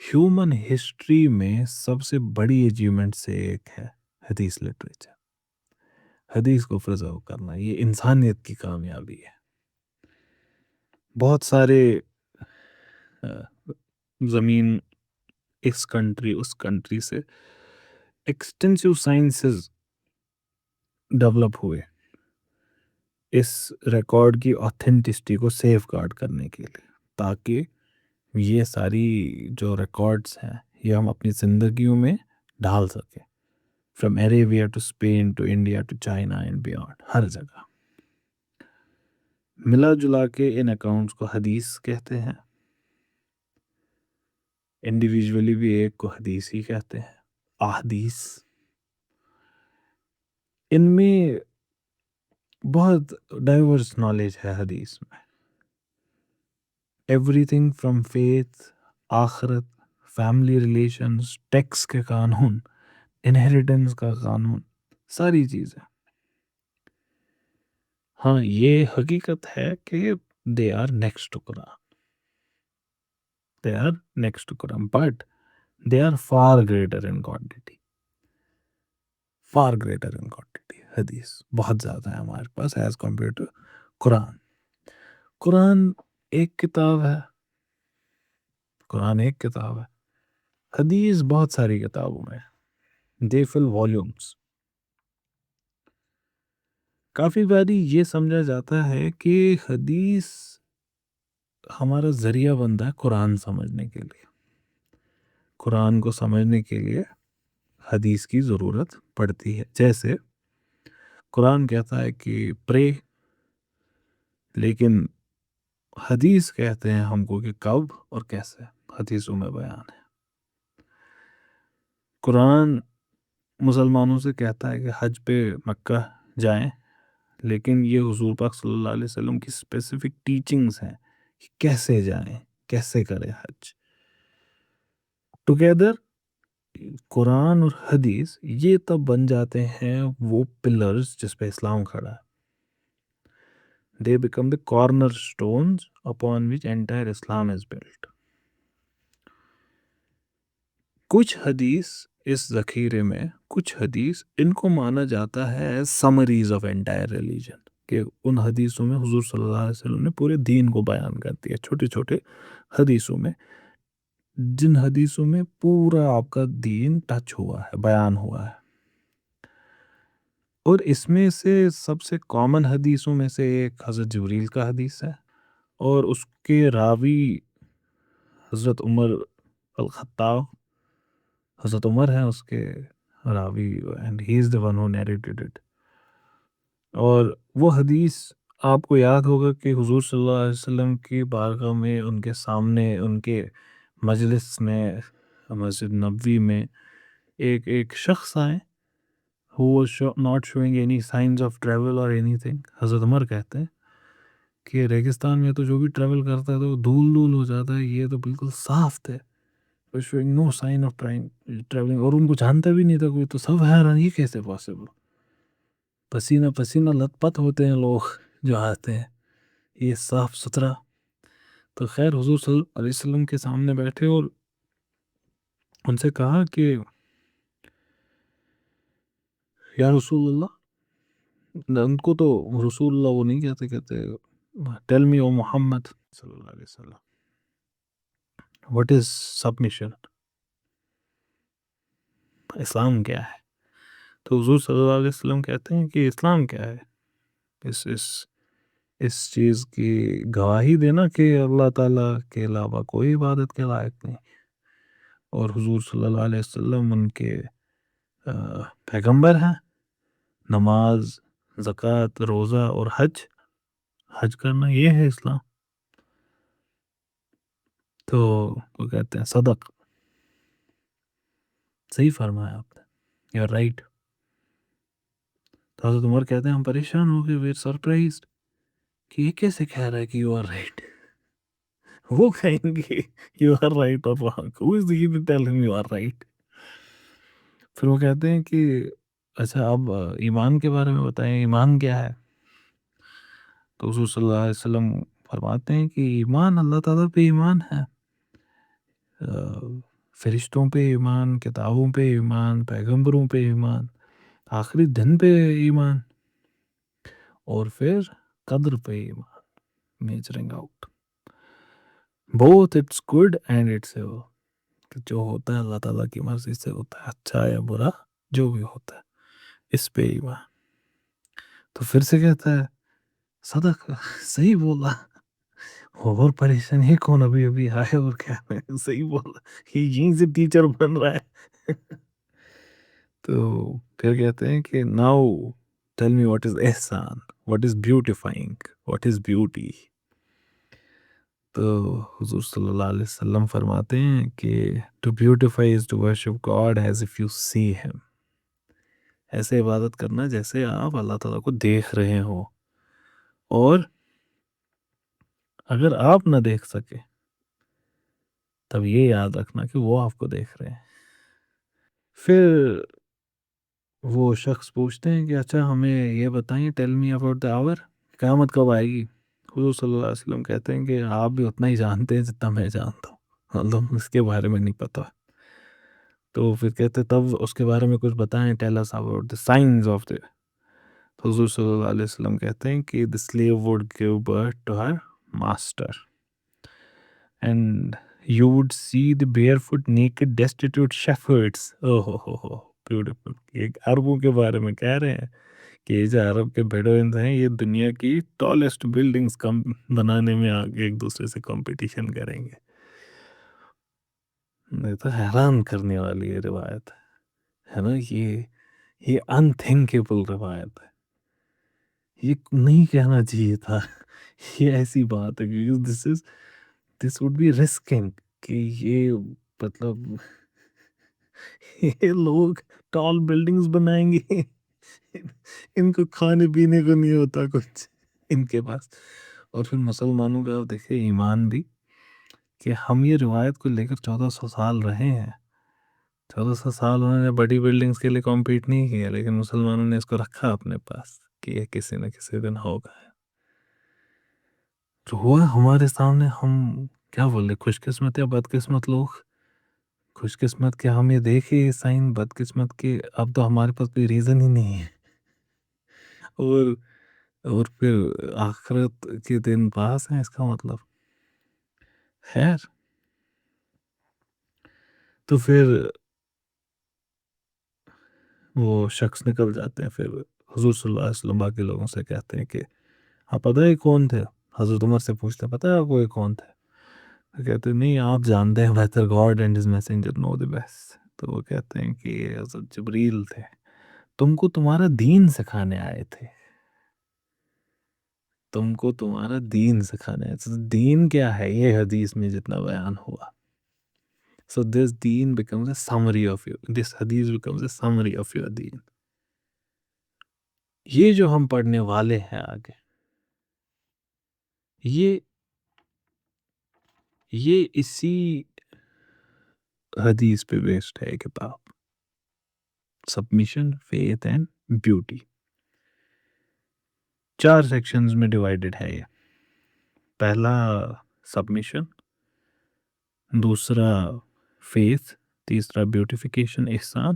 ہیومن ہسٹری میں سب سے بڑی اچیومنٹ سے ایک ہے حدیث لٹریچر. حدیث کو پرزرو کرنا یہ انسانیت کی کامیابی ہے. بہت سارے زمین اس کنٹری اس کنٹری سے ایکسٹینسو سائنسز ڈیولپ ہوئے اس ریکارڈ کی آتھینٹسٹی کو سیف گارڈ کرنے کے لیے, تاکہ یہ ساری جو ریکارڈز ہیں یہ ہم اپنی زندگیوں میں ڈال سکیں. From Arabia to Spain to India to China and beyond, ہر جگہ ملا جلا کے ان اکاؤنٹس کو حدیث کہتے ہیں. انڈیویجولی بھی ایک کو حدیث ہی کہتے ہیں, احادیث. ان میں بہت ڈائیورس نالج ہے حدیث میں. ایوری تھنگ فرام فیتھ, آخرت, فیملی ریلیشنز, ٹیکس کے قانون, انہیریٹنس کا قانون, ساری چیزیں. ہاں یہ حقیقت ہے کہ دے آر نیکسٹ ٹو قرآن, دے آر نیکسٹ ٹو قرآن, but they are far greater in quantity, far greater in quantity. حدیث بہت زیادہ ہے ہمارے پاس ایز کمپیئر ٹو قرآن. قرآن ایک کتاب ہے, قرآن ایک کتاب ہے. حدیث بہت ساری کتابوں میں, دے فل والیومس. کافی باری یہ سمجھا جاتا ہے کہ حدیث ہمارا ذریعہ بنتا ہے قرآن سمجھنے کے لیے. قرآن کو سمجھنے کے لیے حدیث کی ضرورت پڑتی ہے. جیسے قرآن کہتا ہے کہ پرے, لیکن حدیث کہتے ہیں ہم کو کہ کب اور کیسے, حدیثوں میں بیان ہے. قرآن مسلمانوں سے کہتا ہے کہ حج پہ مکہ جائیں, لیکن یہ حضور پاک صلی اللہ علیہ وسلم کی اسپیسیفک ٹیچنگز ہیں کہ کیسے جائیں, کیسے کریں حج. ٹوگیدر قرآن اور حدیث یہ تب بن جاتے ہیں وہ پلرز جس پہ اسلام کھڑا ہے. They become the cornerstones upon which entire Islam is built. کچھ حدیث اس ذخیرے میں, کچھ حدیث ان کو مانا جاتا ہے as summaries of entire religion, کہ ان حدیثوں میں حضور صلی اللہ علیہ وسلم نے پورے دین کو بیان کر دیا. چھوٹے چھوٹے حدیثوں میں, جن حدیثوں میں پورا آپ کا دین ٹچ ہوا ہے, بیان ہوا ہے. اور اس میں سے سب سے کامن حدیثوں میں سے ایک حضرت جبریل کا حدیث ہے, اور اس کے راوی حضرت عمر الخطاب, حضرت عمر ہیں اس کے راوی, and he is the one who narrated it. اور وہ حدیث آپ کو یاد ہوگا کہ حضور صلی اللہ علیہ وسلم کی بارگاہ میں, ان کے سامنے, ان کے مجلس میں, مسجد نبوی میں ایک شخص آئے who was not showing any signs of travel or anything. حضرت عمر کہتے ہیں کہ ریگستان میں تو جو بھی ٹریول کرتا ہے تو دھول دھول ہو جاتا ہے, یہ تو بالکل صاف تھے, showing no sign of traveling. اور ان کو جانتا بھی نہیں تھا کوئی, تو سب حیران یہ کیسے پاسبل, پسینہ پسینہ لت پت ہوتے ہیں لوگ جو آتے ہیں, یہ صاف ستھرا. تو خیر حضور صلی اللہ علیہ وسلم کے سامنے بیٹھے اور ان سے کہا کہ یا رسول اللہ, ان کو تو رسول اللہ وہ نہیں کہتے ٹیل می او محمد صلی اللہ علیہ وسلم, what is submission, اسلام کیا ہے. تو حضور صلی اللہ علیہ وسلم کہتے ہیں کہ اسلام کیا ہے, اس اس چیز کی گواہی دینا کہ اللہ تعالیٰ کے علاوہ کوئی عبادت کے لائق نہیں، اور حضور صلی اللہ علیہ وسلم ان کے پیغمبر ہیں۔ نماز، زکوٰۃ، روزہ اور حج کرنا، یہ ہے اسلام۔ تو وہ کہتے ہیں صدق، صحیح فرمایا آپ نے، یو آر رائٹ۔ تو حضرت عمر کہتے ہیں ہم پریشان ہو گئے، وی آر سرپرائزڈ کہ یہ کیسے کہہ رہا ہے کہ یو آر رائٹ۔ وہ کہیں گے یو آر رائٹ اور wrong, who is he to tell ہم یو آر رائٹ؟ پھر وہ کہتے ہیں کہ اچھا اب ایمان کے بارے میں بتائیں، ایمان کیا ہے؟ تو حضور صلی اللہ علیہ وسلم فرماتے ہیں کہ ایمان اللہ تعالیٰ پہ ایمان ہے، فرشتوں پہ ایمان، کتابوں پہ ایمان، پیغمبروں پہ ایمان، آخری دن پہ ایمان، اور پھر قدر پہ ایمان، measuring out both it's good and it's evil, کہ جو ہوتا ہے اللہ تعالیٰ کی مرضی سے ہوتا ہے، اچھا یا برا جو بھی ہوتا ہے، اس پہ ایمان۔ تو پھر سے کہتا ہے صدق، صحیح بولا، اور پریشان ہے کون ابھی ابھی آئے اور کیا صحیح بولا، یہ یہیں سے ٹیچر بن رہا ہے۔ تو پھر کہتے ہیں کہ now tell me what is احسان، what is beautifying, what is beauty. تو حضور صلی اللہ علیہ وسلم فرماتے ہیں کہ to beautify is to worship God as if you see ہم، ایسے عبادت کرنا جیسے آپ اللہ تعالیٰ کو دیکھ رہے ہو، اور اگر آپ نہ دیکھ سکے تب یہ یاد رکھنا کہ وہ آپ کو دیکھ رہے ہیں۔ پھر وہ شخص پوچھتے ہیں کہ اچھا ہمیں یہ بتائیں، ٹیل می اباؤٹ دا آور، قیامت کب آئے گی؟ حضور صلی اللہ علیہ وسلم کہتے ہیں کہ آپ بھی اتنا ہی جانتے ہیں جتنا میں جانتا ہوں، مطلب اس کے بارے میں نہیں پتا۔ تو پھر کہتے تب اس کے بارے میں کچھ بتائیں، tell us about the signs of the. حضور صلی اللہ علیہ وسلم کہتے ہیں کہ the slave would give birth to her master and you would see the barefoot naked destitute shepherds. Who beautiful, ایک عربوں کے بارے میں کہہ رہے ہیں کہ یہ جو عرب کے بیڈوئنز ہیں یہ دنیا کی ٹالسٹ بلڈنگز بنانے میں آگے ایک دوسرے سے کمپٹیشن کریں گے۔ یہ تو حیران کرنے والی یہ روایت ہے نا، یہ انتھنکیبل روایت ہے، یہ نہیں کہنا چاہیے تھا، یہ ایسی بات ہے کہ دس وڈ بی رسکنگ کہ یہ مطلب یہ لوگ ٹال بلڈنگز بنائیں گے، ان کو کھانے پینے کو نہیں ہوتا کچھ ان کے پاس۔ اور پھر مسلمانوں کا دیکھیں ایمان بھی، کہ ہم یہ روایت کو لے کر 1400 سال رہے ہیں، 1400 سال انہوں نے بڑی بلڈنگز کے لیے کمپیٹ نہیں کیا، لیکن مسلمانوں نے اس کو رکھا اپنے پاس کہ یہ کسی نہ کسی دن ہوگا۔ تو ہوا ہمارے سامنے، ہم کیا بولے، خوش قسمت یا بد قسمت لوگ؟ خوش قسمت کہ ہم یہ دیکھے یہ سائن، بد قسمت کہ اب تو ہمارے پاس کوئی ریزن ہی نہیں ہے، اور پھر آخرت کے دن پاس ہیں، اس کا مطلب خیر۔ تو پھر وہ شخص نکل جاتے ہیں، پھر حضور صلی اللہ علیہ وسلم باقی لوگوں سے کہتے ہیں کہ آپ پتہ ہے کون تھے؟ حضرت عمر سے پوچھتے ہیں پتہ ہے آپ کو یہ کون تھے؟ تو کہتے ہیں نہیں آپ جانتے ہیں بہتر، God and his messenger know the best. تو وہ کہتے ہیں کہ یہ حضرت جبریل تھے، تم کو تمہارا دین سکھانے آئے تھے، تم کو تمہارا دین سکھانے آئے تھے۔ دین کیا ہے یہ حدیث میں جتنا بیان ہوا، so this deen becomes a summary of you, this hadith becomes a summary of your deen۔ یہ جو ہم پڑھنے والے ہیں آگے، یہ اسی حدیث پہ بیسڈ ہے کتاب، submission, faith and beauty. 4 sections میں ڈیوائیڈڈ ہے یہ۔ پہلا سبمیشن، دوسرا فیتھ، تیسرا بیوٹیفیکیشن، احسان،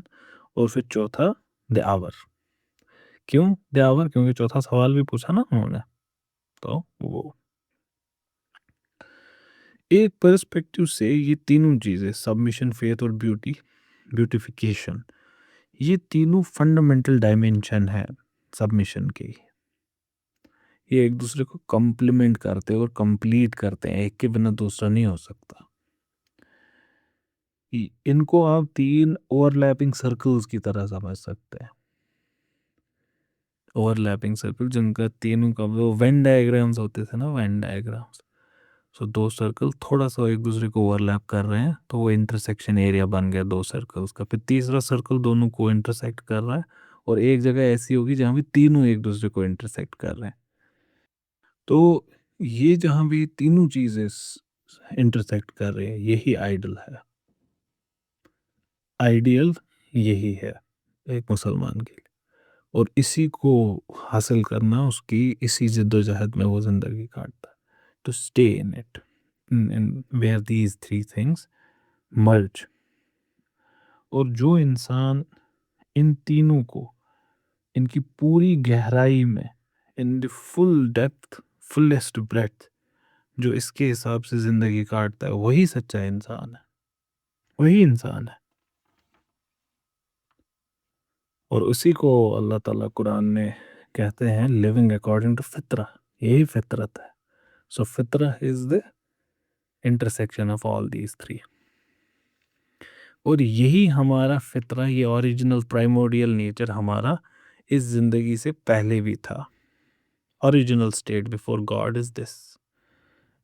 اور پھر چوتھا دی آور۔ کیوں دی آور؟ کیونکہ چوتھا سوال بھی پوچھا نا انہوں نے، تو وہ ایک پرسپیکٹیو سے یہ تینوں چیزیں، سبمیشن، فیتھ اور بیوٹیفیکیشن، یہ تینوں فنڈامنٹل ڈائمینشن ہے سبمیشن کی۔ یہ ایک دوسرے کو کمپلیمنٹ کرتے اور کمپلیٹ کرتے ہیں، ایک کے بنا دوسرا نہیں ہو سکتا۔ ان کو آپ تین اوور لیپنگ سرکلز کی طرح سمجھ سکتے ہیں، اوور لیپنگ سرکل جن کا تینوں کا وہ وین ڈائیگرامز ہوتے تھے نا، وین ڈائیگرامز، سو دو سرکل تھوڑا سا ایک دوسرے کو اوور لیپ کر رہے ہیں تو وہ انٹرسیکشن ایریا بن گیا دو سرکلز کا، پھر تیسرا سرکل دونوں کو انٹرسیکٹ کر رہا ہے اور ایک جگہ ایسی ہوگی جہاں بھی تینوں ایک دوسرے کو انٹرسیکٹ کر رہے ہیں۔ تو یہ جہاں بھی تینوں چیزیں انٹرسیکٹ کر رہے ہیں یہی آئیڈل ہے، آئیڈیل یہی ہے ایک مسلمان کے لیے، اور اسی کو حاصل کرنا اس کی اسی جد و جہد میں وہ زندگی کاٹتا ہے، to stay in it where these three things merge. اور جو انسان ان تینوں کو ان کی پوری گہرائی میں ان دی فل ڈیپتھ فلیسٹ بریتھ جو اس کے حساب سے زندگی کاٹتا ہے وہی سچا انسان ہے، وہی انسان ہے۔ اور اسی کو اللہ تعالیٰ قرآن میں کہتے ہیں living according to فطرہ، یہی فطرت ہے۔ سو فطرہ is the intersection of all these three، اور یہی ہمارا فطرہ، یہ اوریجنل پرائمورڈیل نیچر ہمارا اس زندگی سے پہلے بھی تھا۔ Original state before God is this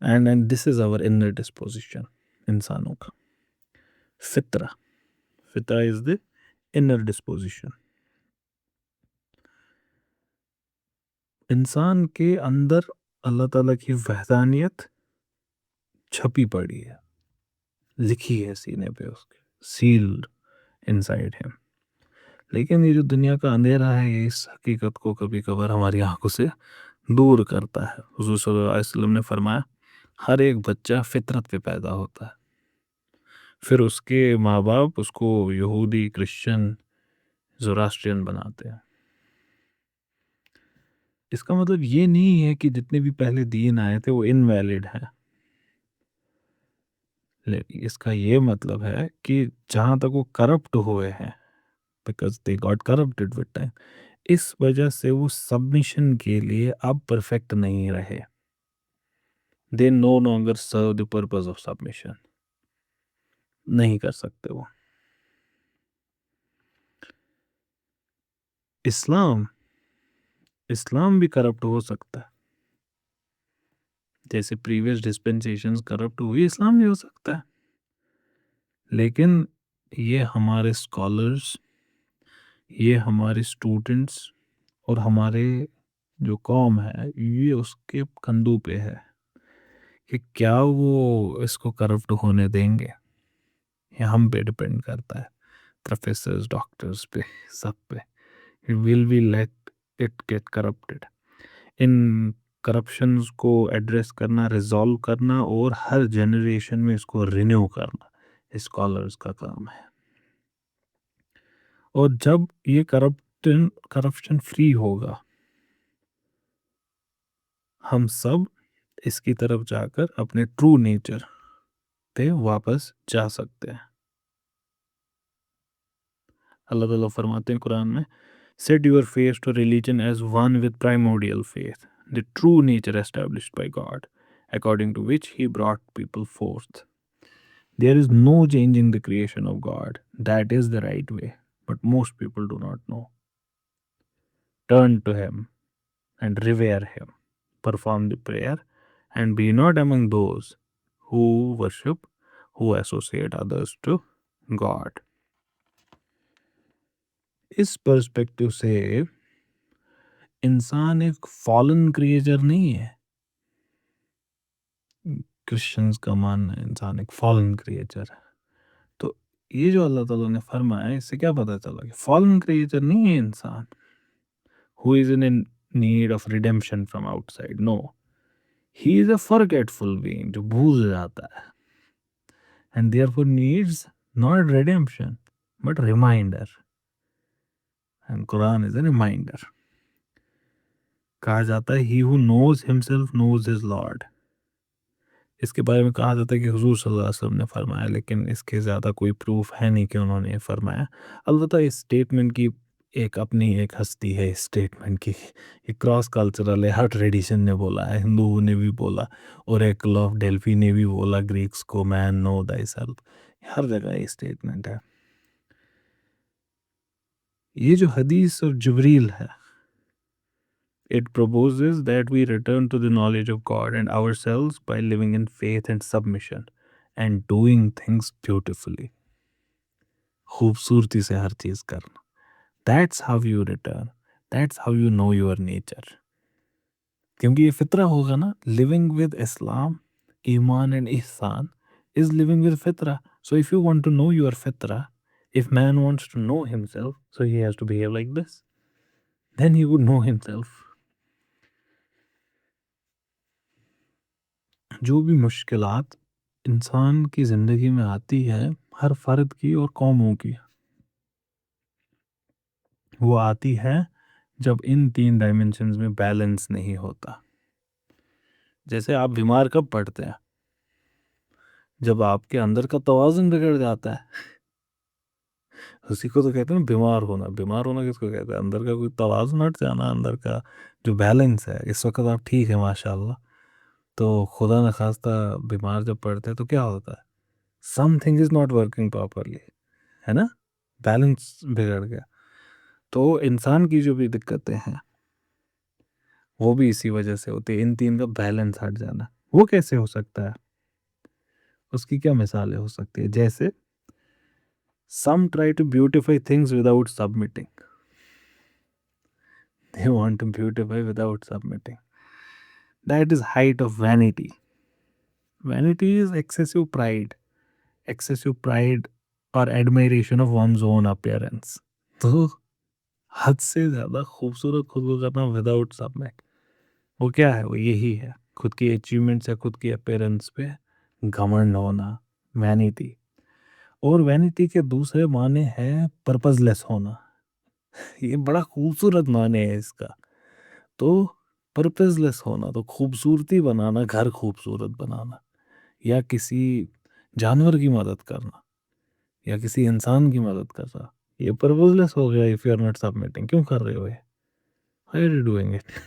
and this is our inner disposition، انسانوں کا فطرہ، فطرہ is the inner disposition۔ انسان کے اندر اللہ تعالیٰ کی وحدانیت چھپی پڑی ہے، لکھی ہے سینے پہ اس کے، سیلڈ انسائیڈ ہم۔ لیکن یہ جو دنیا کا اندھیرا ہے یہ اس حقیقت کو کبھی کبھار ہماری آنکھوں سے دور کرتا ہے۔ حضور صلی اللہ علیہ وسلم نے فرمایا ہر ایک بچہ فطرت پہ پیدا ہوتا ہے، پھر اس کے ماں باپ اس کو یہودی، کرسچن، زوراسٹرین بناتے ہیں۔ اس کا مطلب یہ نہیں ہے کہ جتنے بھی پہلے دین آئے تھے وہ انویلڈ ہیں، اس کا یہ مطلب ہے کہ جہاں تک وہ کرپٹ ہوئے ہیں because they got corrupted with time، اس وجہ سے وہ سبمیشن کے لیے اب پرفیکٹ نہیں رہے، they no longer serve the purpose of submission، نہیں کر سکتے وہ۔ اسلام بھی کرپٹ ہو سکتا ہے، جیسے پریویس ڈسپینسیشنز کرپٹ ہوئی، اسلام بھی ہو سکتا ہے، لیکن یہ ہمارے اسکالرز، یہ ہمارے اسٹوڈنٹس اور ہمارے جو قوم ہے یہ اس کے کندھوں پہ ہے کہ کیا وہ اس کو کرپٹ ہونے دیں گے، یہ ہم پہ ڈپینڈ کرتا ہے، پروفیسرز، ڈاکٹرز پہ، سب پہ۔ will we let it get corrupted؟ ان کرپشنز کو ایڈریس کرنا، ریزالو کرنا اور ہر جنریشن میں اس کو رینیو کرنا اسکالرز کا کام ہے۔ اور جب یہ کرپشن فری ہوگا ہم سب اس کی طرف جا کر اپنے ٹرو نیچر پہ واپس جا سکتے ہیں۔ اللہ تعالیٰ فرماتے ہیں قرآن میں set your faith to religion as one with primordial faith, the true nature established by God, according to which he brought people forth. There is no changing the creation of God. That is the right way, but most people do not know. Turn to him and revere him. Perform the prayer and be not among those who worship, who associate others to God. اس perspective سے انسان ایک fallen creature نہیں ہے۔ Christians کا ماننا ہے انسان ایک فالن کریچر ہے، تو یہ جو اللہ تعالیٰ نے فرمایا اس سے کیا پتہ چلا کہ فالن کریچر نہیں ہے انسان who is in need of redemption from outside، no، he is a forgetful being جو بھول جاتا ہے and therefore needs not redemption but reminder، and Quran is a reminder۔ کہا جاتا ہے he who knows himself knows his Lord، اس کے بارے میں کہا جاتا ہے کہ حضور صلی اللہ علیہ وسلم نے فرمایا، لیکن اس کے زیادہ کوئی پروف ہے نہیں کہ انہوں نے فرمایا۔ البتہ اس سٹیٹمنٹ کی ایک اپنی ایک ہستی ہے اسٹیٹمنٹ کی. یہ کراس کلچرل ہے، ہر ٹریڈیشن نے بولا ہے، ہندوؤں نے بھی بولا، اوریکل آف ڈیلفی نے بھی بولا گریکس کو، مین نو دائی سیلف. ہر جگہ یہ اسٹیٹمنٹ ہے. یہ جو حدیث اور جبریل ہے، it proposes that we return to the knowledge of God and ourselves by living in faith and submission and doing things beautifully. خوبصورتی سے ہر چیز کرنا. That's how you return. That's how you know your nature. کیونکہ یہ فطرہ ہوگا نا. Living with Islam, Iman and Ihsan is living with فطرہ. So if you want to know your fitrah, if man wants to know himself, so he has to behave like this. Then he would know himself. جو بھی مشکلات انسان کی زندگی میں آتی ہے، ہر فرد کی اور قوموں کی، وہ آتی ہے جب ان تین ڈائمنشنز میں بیلنس نہیں ہوتا. جیسے آپ بیمار کب پڑتے ہیں؟ جب آپ کے اندر کا توازن بگڑ جاتا ہے. اسی کو تو کہتے ہیں بیمار ہونا. بیمار ہونا کس کو کہتے ہیں؟ اندر کا کوئی توازن ہٹ جانا، اندر کا جو بیلنس ہے. اس وقت آپ ٹھیک ہے ماشاء اللہ، تو خدا نخواستہ بیمار جب پڑتے ہیں تو کیا ہوتا ہے؟ Some thing is not working properly, ہے نا، بیلنس بگڑ گیا. تو انسان کی جو بھی دقتیں ہیں وہ بھی اسی وجہ سے ہوتی ہے، ان تین کا بیلنس ہٹ جانا. وہ کیسے ہو سکتا ہے؟ اس کی کیا مثالیں ہو سکتی ہے؟ جیسے some try to beautify things without submitting. They want to beautify without submitting. That is height of vanity. Vanity is excessive pride. Excessive pride or admiration of one's own appearance. تو حد سے زیادہ خوبصورت خود کو کرنا وداؤٹ سبمٹ، وہ کیا ہے؟ وہ یہی ہے، خود کی اچیومنٹس یا خود کی اپیرنس پہ گھمنڈ ہونا، وینیٹی. اور وینیٹی کے دوسرے معنی ہے پرپز لیس ہونا. یہ بڑا خوبصورت معنی ہے اس کا. تو پرپز لیس ہونا، تو خوبصورتی بنانا، گھر خوبصورت بنانا، یا کسی جانور کی مدد کرنا، یا کسی انسان کی مدد کرنا، یہ پرپز لیس ہو گیا. if you are not submitting، کیوں کر رہے ہو یہ؟ why are you doing it؟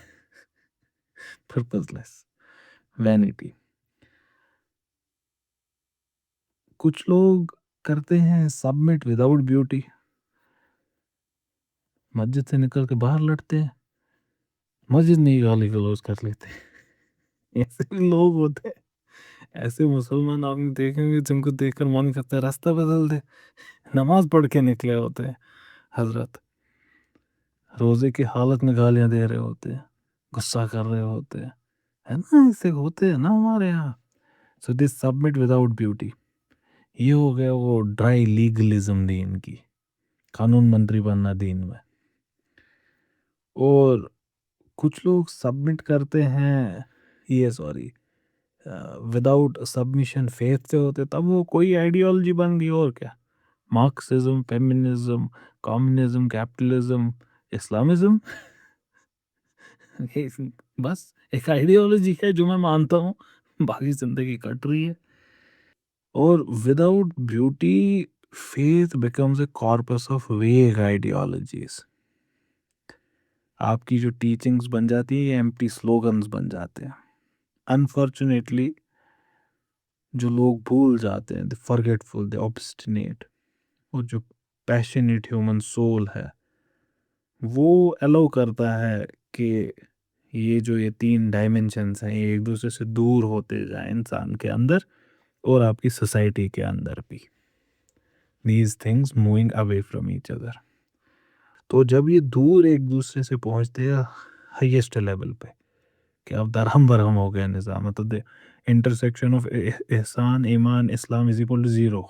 Purposeless vanity. کچھ لوگ کرتے ہیں سبمٹ وداؤٹ بیوٹی. مسجد سے نکل کے باہر لڑتے ہیں، مسجد نہیں گالی گلوز کر لیتے. ایسے بھی لوگ ہوتے ہیں. ایسے مسلمان آپ نے دیکھیں گے جن کو دیکھ کر من کرتا ہے راستہ بدل دے. نماز پڑھ کے نکلے ہوتے ہیں حضرت، روزے کی حالت میں گالیاں دے رہے ہوتے ہیں، غصہ کر رہے ہوتے ہیں، ہے نا؟ ایسے ہوتے ہیں نا ہمارے یہاں. سو دس سبمٹ وداؤٹ بیوٹی، یہ ہو گیا وہ ڈرائی لیگلزم دین کی، قانون منتری بننا دین میں. اور کچھ لوگ سبمٹ کرتے ہیں، یہ سوری وداؤٹ سبمیشن فیتھ سے ہوتے، تب وہ کوئی آئیڈیالوجی بن گئی. اور کیا؟ Marxism, feminism, communism, capitalism, Islamism. بس ایک آئیڈیالوجی ہے جو میں مانتا ہوں، باقی زندگی کٹ رہی ہے. اور without beauty faith becomes a corpus of vague ideologies. آپ کی جو ٹیچنگز بن جاتی ہیں یہ ایمپٹی سلوگنز بن جاتے ہیں. انفارچونیٹلی جو لوگ بھول جاتے ہیں، دی فرگیٹفل، دی obstinate، اور جو پیشنیٹ ہیومن سول ہے وہ الاؤ کرتا ہے کہ یہ جو یہ تین ڈائمنشنز ہیں یہ ایک دوسرے سے دور ہوتے جائیں انسان کے اندر اور آپ کی سوسائٹی کے اندر بھی. These things moving away from each other. تو جب یہ دور ایک دوسرے سے پہنچتے ہیں ہائیسٹ لیول پہ کہ اب درہم برہم ہو گیا نظام، تو انٹرسیکشن آف احسان، ایمان، Islam is equal to zero,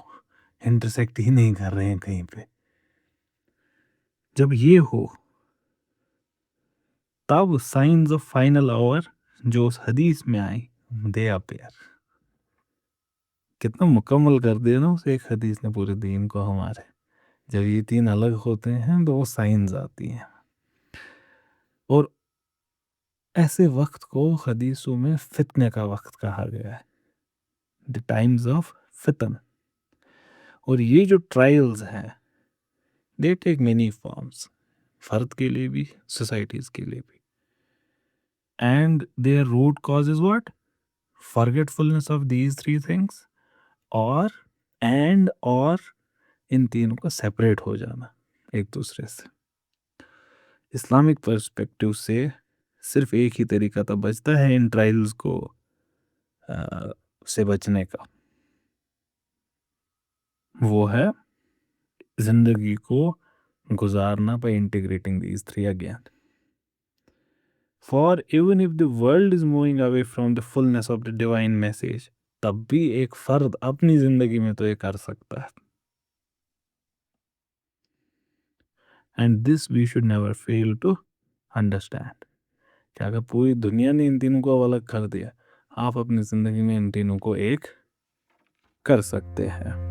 intersect ہی نہیں کر رہے ہیں کہیں پہ. جب یہ ہو تب سائنز آف فائنل آور جو اس حدیث میں آئی دے اپیئر. کتنا مکمل کر دیا نا اس ایک حدیث نے پورے دین کو ہمارے. جب یہ تین الگ ہوتے ہیں تو وہ سائنز آتی ہیں. اور ایسے وقت کو حدیثوں میں فتنے کا وقت کہا گیا ہے، دی ٹائمز آف فتن. اور یہ جو ٹرائلز ہیں دے ٹیک مینی فارمز. فرد کے لیے بھی، سوسائٹیز کے لیے بھی. And their root cause is what? forgetfulness of these three things اور ان تینوں کا سیپریٹ ہو جانا ایک دوسرے سے. اسلامک پرسپیکٹو سے صرف ایک ہی طریقہ تو بچتا ہے ان ٹرائلز کو سے بچنے کا، وہ ہے زندگی کو گزارنا by integrating these three again. For even if the world is moving away from the fullness of the divine message، تب بھی ایک فرد اپنی زندگی میں تو یہ کر سکتا ہے. And this we should never fail to understand. کہ اگر پوری دنیا نے ان تینوں کو الگ کر دیا، آپ اپنی زندگی میں ان تینوں کو ایک کر سکتے ہیں.